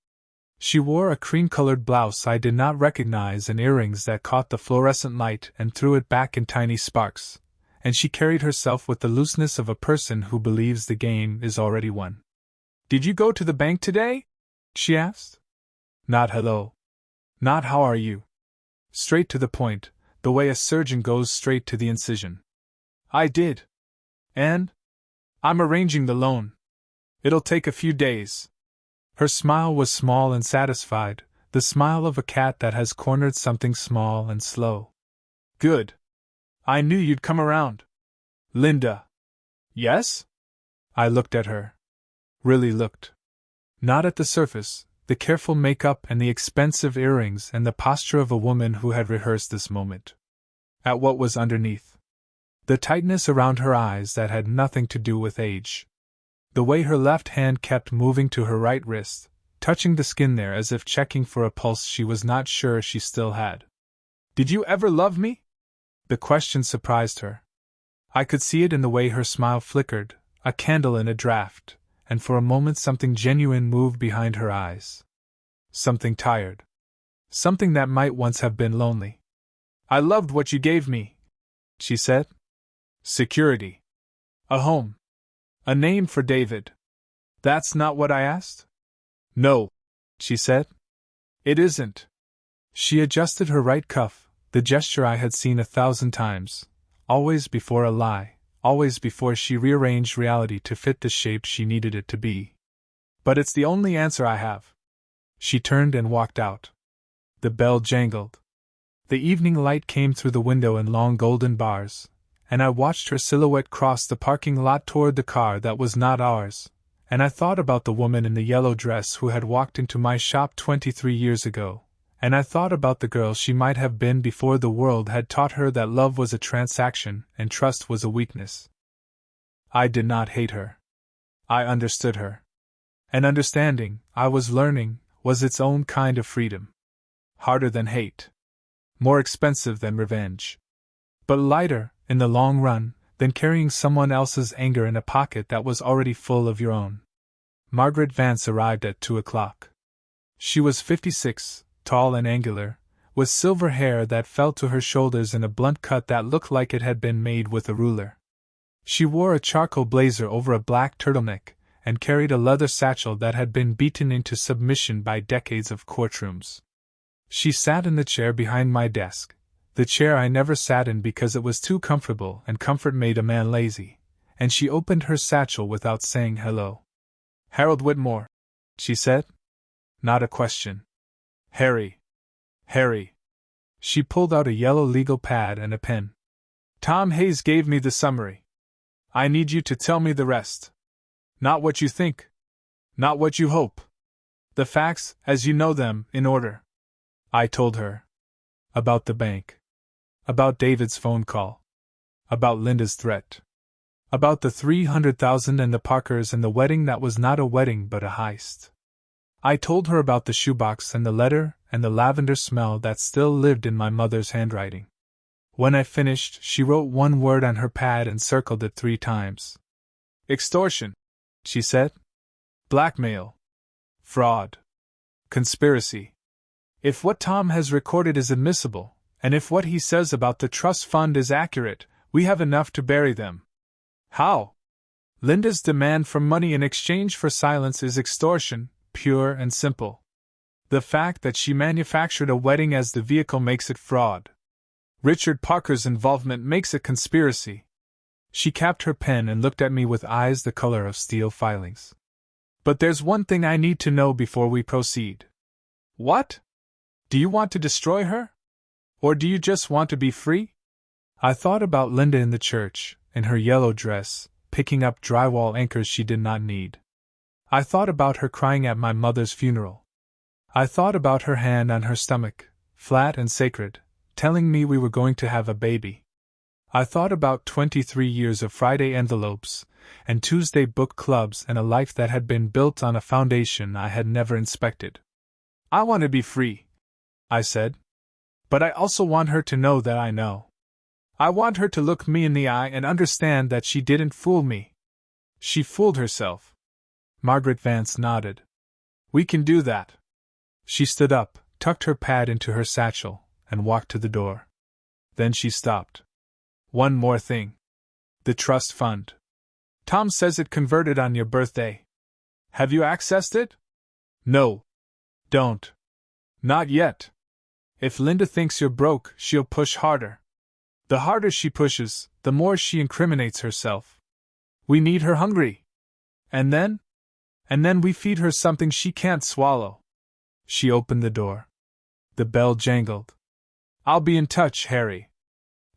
She wore a cream-colored blouse I did not recognize and earrings that caught the fluorescent light and threw it back in tiny sparks, and she carried herself with the looseness of a person who believes the game is already won. "Did you go to the bank today?" she asked. Not hello. Not how are you. Straight to the point, the way a surgeon goes straight to the incision. "I did. And? I'm arranging the loan. It'll take a few days." Her smile was small and satisfied, the smile of a cat that has cornered something small and slow. "Good. I knew you'd come around." "Linda." "Yes?" I looked at her. Really looked. Not at the surface, the careful makeup and the expensive earrings and the posture of a woman who had rehearsed this moment. At what was underneath. The tightness around her eyes that had nothing to do with age. The way her left hand kept moving to her right wrist, touching the skin there as if checking for a pulse she was not sure she still had. "Did you ever love me?" The question surprised her. I could see it in the way her smile flickered, a candle in a draught, and for a moment something genuine moved behind her eyes. Something tired. Something that might once have been lonely. "I loved what you gave me," she said. "Security. A home. A name for David." "That's not what I asked?" "No," she said. "It isn't." She adjusted her right cuff, the gesture I had seen 1,000 times, always before a lie, always before she rearranged reality to fit the shape she needed it to be. "But it's the only answer I have." She turned and walked out. The bell jangled. The evening light came through the window in long golden bars, and I watched her silhouette cross the parking lot toward the car that was not ours, and I thought about the woman in the yellow dress who had walked into my shop 23 years ago, and I thought about the girl she might have been before the world had taught her that love was a transaction and trust was a weakness. I did not hate her. I understood her. And understanding, I was learning, was its own kind of freedom. Harder than hate. More expensive than revenge. But lighter, in the long run, than carrying someone else's anger in a pocket that was already full of your own. Margaret Vance arrived at 2 o'clock. She was 56, tall and angular, with silver hair that fell to her shoulders in a blunt cut that looked like it had been made with a ruler. She wore a charcoal blazer over a black turtleneck, and carried a leather satchel that had been beaten into submission by decades of courtrooms. She sat in the chair behind my desk, the chair I never sat in because it was too comfortable and comfort made a man lazy, and she opened her satchel without saying hello. "Harold Whitmore," she said. Not a question. "Harry. Harry." She pulled out a yellow legal pad and a pen. "Tom Hayes gave me the summary. I need you to tell me the rest." Not what you think. Not what you hope. The facts, as you know them, in order. I told her. About the bank. About David's phone call. About Linda's threat. About the 300,000 and the Parkers and the wedding that was not a wedding but a heist. I told her about the shoebox and the letter and the lavender smell that still lived in my mother's handwriting. When I finished, she wrote one word on her pad and circled it 3 times. Extortion, she said. Blackmail. Fraud. Conspiracy. If what Tom has recorded is admissible, and if what he says about the trust fund is accurate, we have enough to bury them. How? Linda's demand for money in exchange for silence is extortion, pure and simple. The fact that she manufactured a wedding as the vehicle makes it fraud. Richard Parker's involvement makes it conspiracy. She capped her pen and looked at me with eyes the color of steel filings. But there's one thing I need to know before we proceed. What? Do you want to destroy her? Or do you just want to be free? I thought about Linda in the church, in her yellow dress, picking up drywall anchors she did not need. I thought about her crying at my mother's funeral. I thought about her hand on her stomach, flat and sacred, telling me we were going to have a baby. I thought about 23 years of Friday envelopes, and Tuesday book clubs and a life that had been built on a foundation I had never inspected. I want to be free, I said. But I also want her to know that I know. I want her to look me in the eye and understand that she didn't fool me. She fooled herself. Margaret Vance nodded. We can do that. She stood up, tucked her pad into her satchel, and walked to the door. Then she stopped. One more thing. The trust fund. Tom says it converted on your birthday. Have you accessed it? No. Don't. Not yet. If Linda thinks you're broke, she'll push harder. The harder she pushes, the more she incriminates herself. We need her hungry. And then we feed her something she can't swallow. She opened the door. The bell jangled. I'll be in touch, Harry.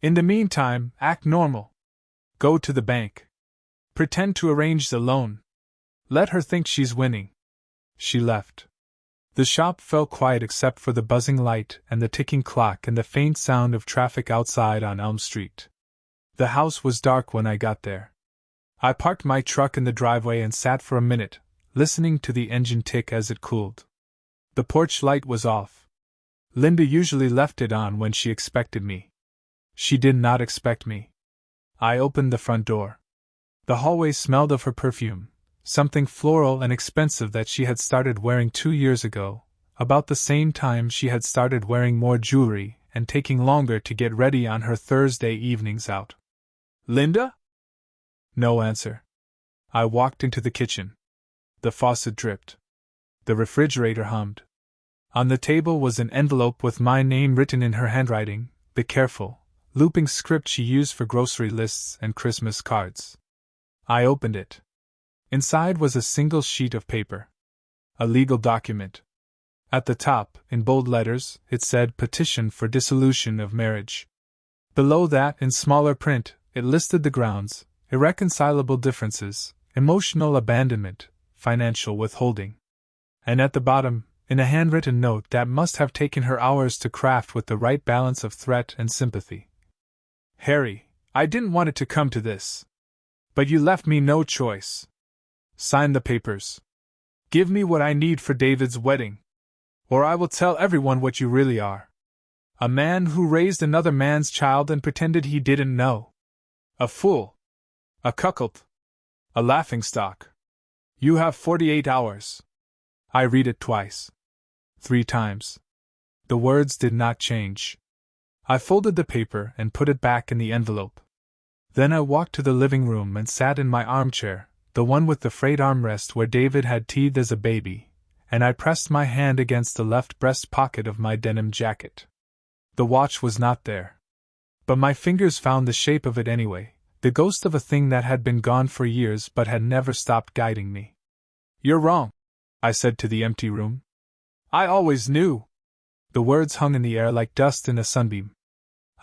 In the meantime, act normal. Go to the bank. Pretend to arrange the loan. Let her think she's winning. She left. The shop fell quiet except for the buzzing light and the ticking clock and the faint sound of traffic outside on Elm Street. The house was dark when I got there. I parked my truck in the driveway and sat for a minute, listening to the engine tick as it cooled. The porch light was off. Linda usually left it on when she expected me. She did not expect me. I opened the front door. The hallway smelled of her perfume, something floral and expensive that she had started wearing 2 years ago, about the same time she had started wearing more jewelry and taking longer to get ready on her Thursday evenings out. Linda? No answer. I walked into the kitchen. The faucet dripped. The refrigerator hummed. On the table was an envelope with my name written in her handwriting, the careful, looping script she used for grocery lists and Christmas cards. I opened it. Inside was a single sheet of paper. A legal document. At the top, in bold letters, it said Petition for Dissolution of Marriage. Below that, in smaller print, it listed the grounds: irreconcilable differences, emotional abandonment, financial withholding. And at the bottom, in a handwritten note that must have taken her hours to craft with the right balance of threat and sympathy. Harry, I didn't want it to come to this. But you left me no choice. Sign the papers. Give me what I need for David's wedding. Or I will tell everyone what you really are. A man who raised another man's child and pretended he didn't know. A fool. A cuckold. A laughingstock. You have 48 hours. I read it twice. 3 times. The words did not change. I folded the paper and put it back in the envelope. Then I walked to the living room and sat in my armchair, the one with the frayed armrest where David had teethed as a baby, and I pressed my hand against the left breast pocket of my denim jacket. The watch was not there. But my fingers found the shape of it anyway, the ghost of a thing that had been gone for years but had never stopped guiding me. You're wrong, I said to the empty room. I always knew. The words hung in the air like dust in a sunbeam.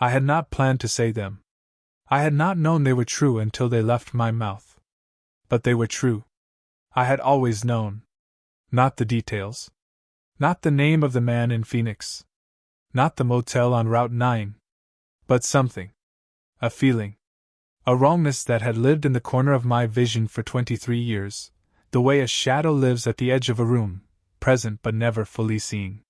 I had not planned to say them. I had not known they were true until they left my mouth. But they were true. I had always known. Not the details. Not the name of the man in Phoenix. Not the motel on Route 9. But something. A feeling. A wrongness that had lived in the corner of my vision for 23 years, the way a shadow lives at the edge of a room, present but never fully seeing.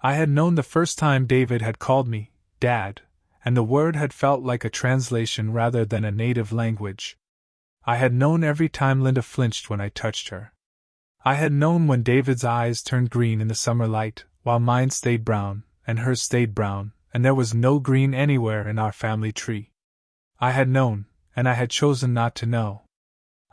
I had known the first time David had called me Dad, and the word had felt like a translation rather than a native language. I had known every time Linda flinched when I touched her. I had known when David's eyes turned green in the summer light, while mine stayed brown, and hers stayed brown, and there was no green anywhere in our family tree. I had known, and I had chosen not to know.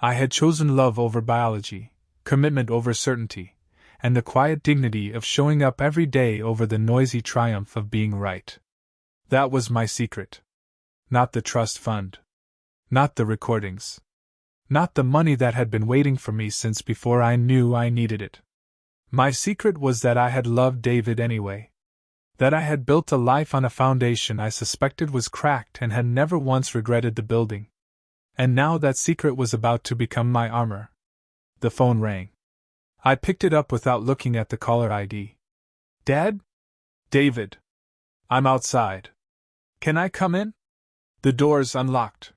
I had chosen love over biology, commitment over certainty, and the quiet dignity of showing up every day over the noisy triumph of being right. That was my secret. Not the trust fund. Not the recordings. Not the money that had been waiting for me since before I knew I needed it. My secret was that I had loved David anyway. That I had built a life on a foundation I suspected was cracked and had never once regretted the building. And now that secret was about to become my armor. The phone rang. I picked it up without looking at the caller ID. Dad? David. I'm outside. Can I come in? The door's unlocked.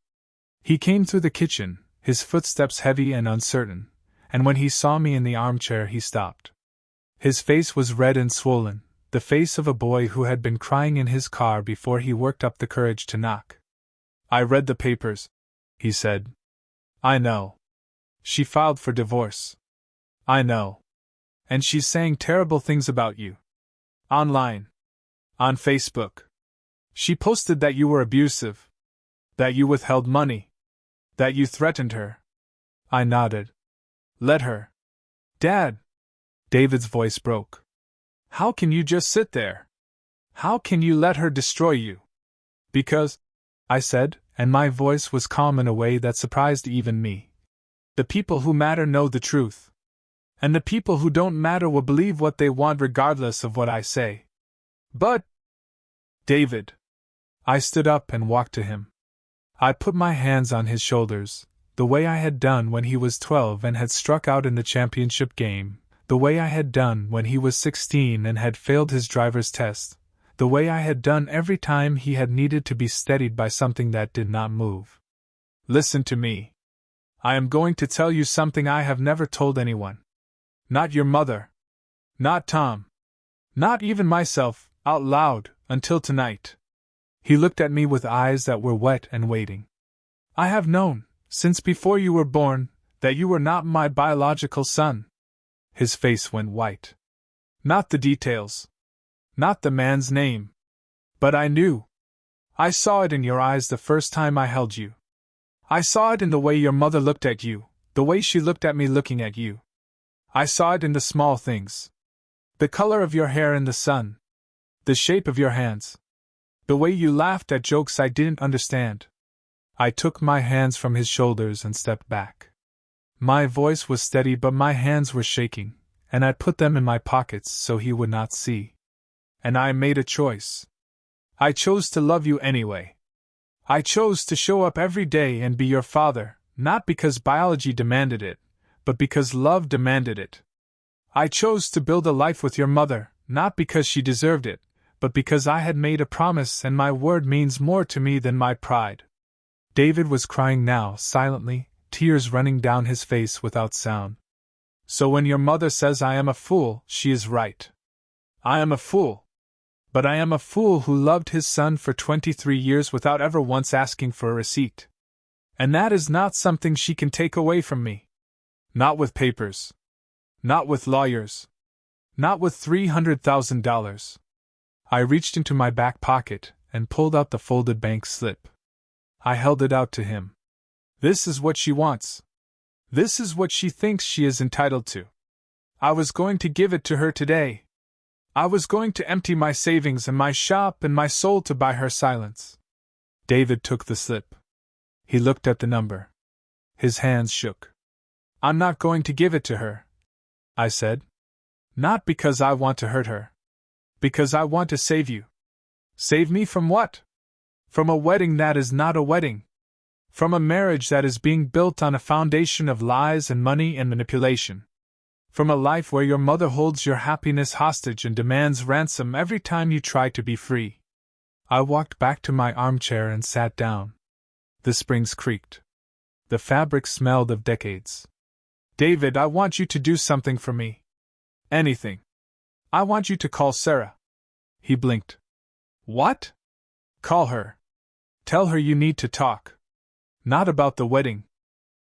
He came through the kitchen, his footsteps heavy and uncertain, and when he saw me in the armchair he stopped. His face was red and swollen, the face of a boy who had been crying in his car before he worked up the courage to knock. I read the papers, he said. I know. She filed for divorce. I know. And she's saying terrible things about you. Online. On Facebook. She posted that you were abusive. That you withheld money. That you threatened her. I nodded. Let her. Dad! David's voice broke. How can you just sit there? How can you let her destroy you? Because, I said, and my voice was calm in a way that surprised even me. The people who matter know the truth. And the people who don't matter will believe what they want regardless of what I say. But, David. I stood up and walked to him. I put my hands on his shoulders, the way I had done when he was 12 and had struck out in the championship game, the way I had done when he was 16 and had failed his driver's test, the way I had done every time he had needed to be steadied by something that did not move. Listen to me. I am going to tell you something I have never told anyone. Not your mother. Not Tom. Not even myself, out loud, until tonight. He looked at me with eyes that were wet and waiting. I have known, since before you were born, that you were not my biological son. His face went white. Not the details. Not the man's name. But I knew. I saw it in your eyes the first time I held you. I saw it in the way your mother looked at you, the way she looked at me looking at you. I saw it in the small things. The color of your hair in the sun. The shape of your hands. The way you laughed at jokes I didn't understand. I took my hands from his shoulders and stepped back. My voice was steady but my hands were shaking, and I put them in my pockets so he would not see. And I made a choice. I chose to love you anyway. I chose to show up every day and be your father, not because biology demanded it, but because love demanded it. I chose to build a life with your mother, not because she deserved it, but because I had made a promise and my word means more to me than my pride. David was crying now, silently, tears running down his face without sound. So when your mother says I am a fool, she is right. I am a fool. But I am a fool who loved his son for 23 years without ever once asking for a receipt. And that is not something she can take away from me. Not with papers. Not with lawyers. Not with $300,000. I reached into my back pocket and pulled out the folded bank slip. I held it out to him. This is what she wants. This is what she thinks she is entitled to. I was going to give it to her today. I was going to empty my savings and my shop and my soul to buy her silence. David took the slip. He looked at the number. His hands shook. I'm not going to give it to her, I said. Not because I want to hurt her. Because I want to save you. Save me from what? From a wedding that is not a wedding. From a marriage that is being built on a foundation of lies and money and manipulation. From a life where your mother holds your happiness hostage and demands ransom every time you try to be free. I walked back to my armchair and sat down. The springs creaked. The fabric smelled of decades. David, I want you to do something for me. Anything. I want you to call Sarah. He blinked. What? Call her. Tell her you need to talk. Not about the wedding.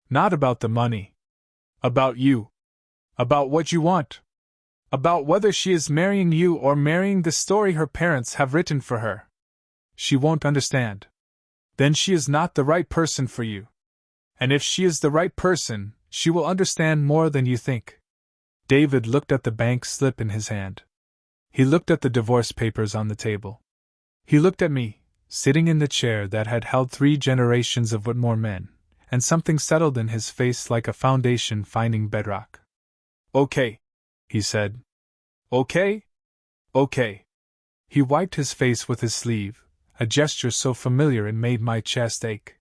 Not about the money. About you. About what you want. About whether she is marrying you or marrying the story her parents have written for her. She won't understand. Then she is not the right person for you. And if she is the right person, she will understand more than you think. David looked at the bank slip in his hand. He looked at the divorce papers on the table. He looked at me, sitting in the chair that had held 3 generations of Whitmore men, and something settled in his face like a foundation finding bedrock. Okay, he said. Okay? Okay. He wiped his face with his sleeve, a gesture so familiar it made my chest ache.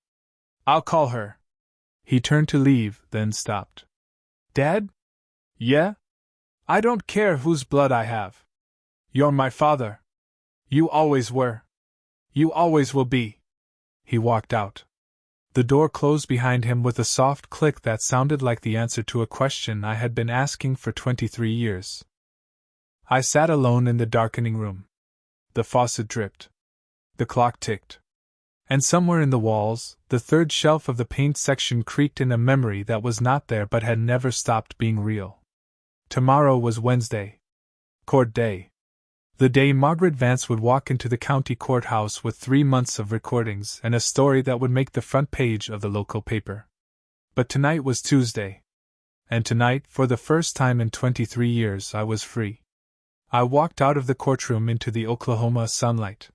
I'll call her. He turned to leave, then stopped. Dad? Yeah? I don't care whose blood I have. You're my father. You always were. You always will be. He walked out. The door closed behind him with a soft click that sounded like the answer to a question I had been asking for 23 years. I sat alone in the darkening room. The faucet dripped. The clock ticked. And somewhere in the walls, the third shelf of the paint section creaked in a memory that was not there but had never stopped being real. Tomorrow was Wednesday. Court day. The day Margaret Vance would walk into the county courthouse with 3 months of recordings and a story that would make the front page of the local paper. But tonight was Tuesday. And tonight, for the first time in 23 years, I was free. I walked out of the courtroom into the Oklahoma sunlight.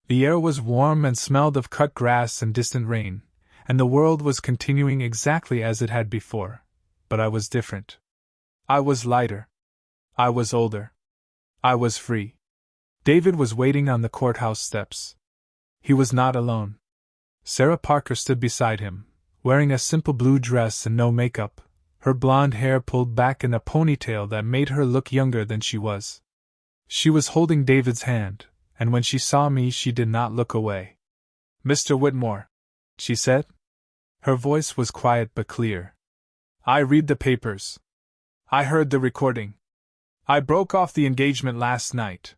The air was warm and smelled of cut grass and distant rain, and the world was continuing exactly as it had before, but I was different. I was lighter. I was older. I was free. David was waiting on the courthouse steps. He was not alone. Sarah Parker stood beside him, wearing a simple blue dress and no makeup, her blonde hair pulled back in a ponytail that made her look younger than she was. She was holding David's hand, and when she saw me she did not look away. Mr. Whitmore, she said. Her voice was quiet but clear. I read the papers. I heard the recording. I broke off the engagement last night.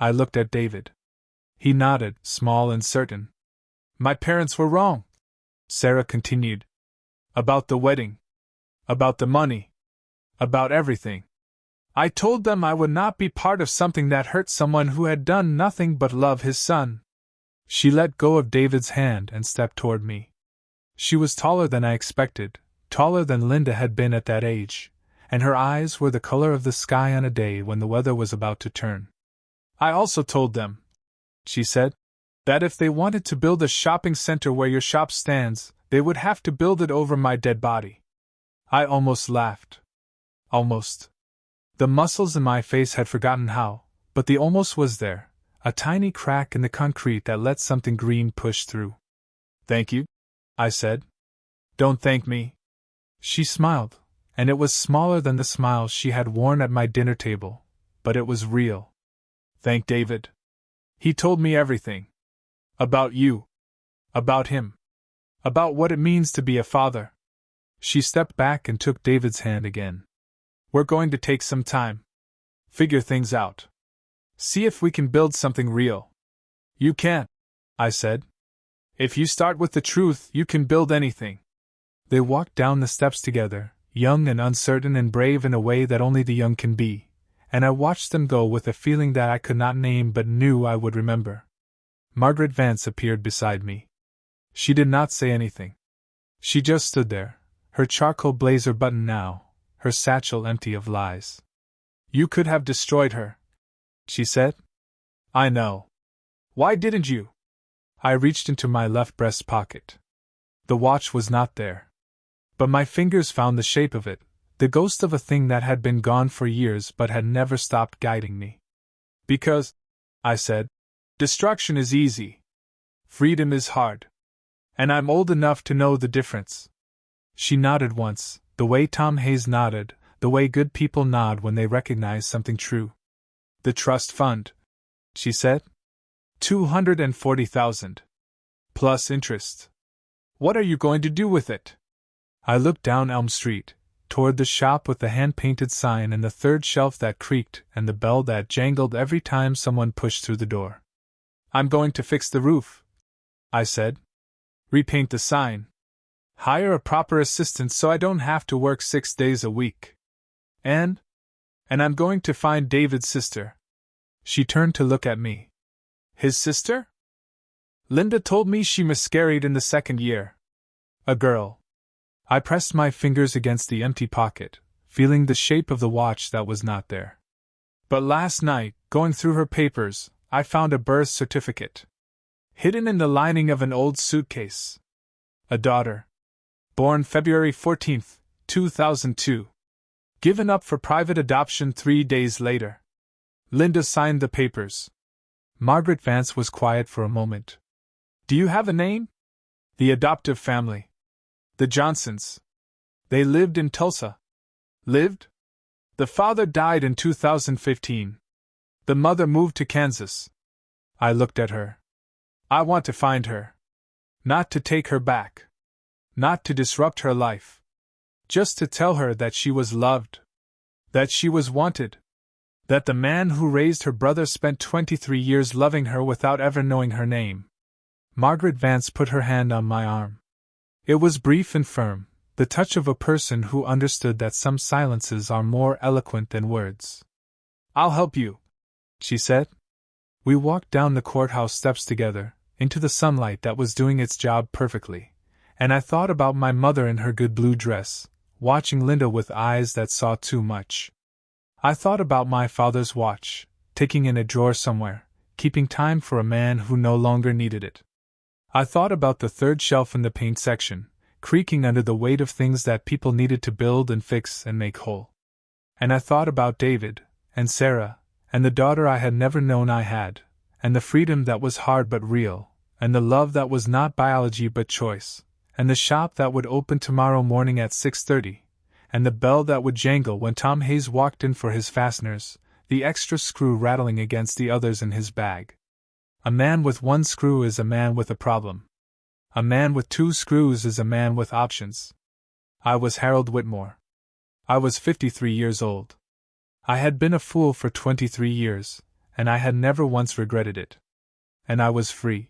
I looked at David. He nodded, small and certain. My parents were wrong, Sarah continued. About the wedding. About the money. About everything. I told them I would not be part of something that hurt someone who had done nothing but love his son. She let go of David's hand and stepped toward me. She was taller than I expected, taller than Linda had been at that age, and her eyes were the color of the sky on a day when the weather was about to turn. I also told them, she said, that if they wanted to build a shopping center where your shop stands, they would have to build it over my dead body. I almost laughed. Almost. The muscles in my face had forgotten how, but the almost was there, a tiny crack in the concrete that let something green push through. Thank you, I said. Don't thank me. She smiled, and it was smaller than the smile she had worn at my dinner table, but it was real. Thank David. He told me everything. About you. About him. About what it means to be a father. She stepped back and took David's hand again. We're going to take some time. Figure things out. See if we can build something real. You can, I said. If you start with the truth, you can build anything. They walked down the steps together, young and uncertain and brave in a way that only the young can be, and I watched them go with a feeling that I could not name but knew I would remember. Margaret Vance appeared beside me. She did not say anything. She just stood there, her charcoal blazer buttoned now, her satchel empty of lies. You could have destroyed her, she said. I know. Why didn't you? I reached into my left breast pocket. The watch was not there. But my fingers found the shape of it, the ghost of a thing that had been gone for years but had never stopped guiding me. Because, I said, destruction is easy. Freedom is hard. And I'm old enough to know the difference. She nodded once, the way Tom Hayes nodded, the way good people nod when they recognize something true. The trust fund, she said. 240,000. Plus interest. What are you going to do with it? I looked down Elm Street, toward the shop with the hand-painted sign and the third shelf that creaked and the bell that jangled every time someone pushed through the door. I'm going to fix the roof, I said. Repaint the sign. Hire a proper assistant so I don't have to work 6 days a week. And I'm going to find David's sister. She turned to look at me. His sister? Linda told me she miscarried in the 2nd year. A girl. I pressed my fingers against the empty pocket, feeling the shape of the watch that was not there. But last night, going through her papers, I found a birth certificate. Hidden in the lining of an old suitcase. A daughter. Born February 14, 2002. Given up for private adoption 3 days later. Linda signed the papers. Margaret Vance was quiet for a moment. Do you have a name? The adoptive family. The Johnsons. They lived in Tulsa. Lived? The father died in 2015. The mother moved to Kansas. I looked at her. I want to find her. Not to take her back. Not to disrupt her life. Just to tell her that she was loved. That she was wanted. That the man who raised her brother spent 23 years loving her without ever knowing her name. Margaret Vance put her hand on my arm. It was brief and firm, the touch of a person who understood that some silences are more eloquent than words. I'll help you, she said. We walked down the courthouse steps together, into the sunlight that was doing its job perfectly, and I thought about my mother in her good blue dress, watching Linda with eyes that saw too much. I thought about my father's watch, ticking in a drawer somewhere, keeping time for a man who no longer needed it. I thought about the third shelf in the paint section, creaking under the weight of things that people needed to build and fix and make whole. And I thought about David, and Sarah, and the daughter I had never known I had, and the freedom that was hard but real, and the love that was not biology but choice, and the shop that would open tomorrow morning at 6:30, and the bell that would jangle when Tom Hayes walked in for his fasteners, the extra screw rattling against the others in his bag. A man with one screw is a man with a problem. A man with 2 screws is a man with options. I was Harold Whitmore. I was 53 years old. I had been a fool for 23 years, and I had never once regretted it. And I was free.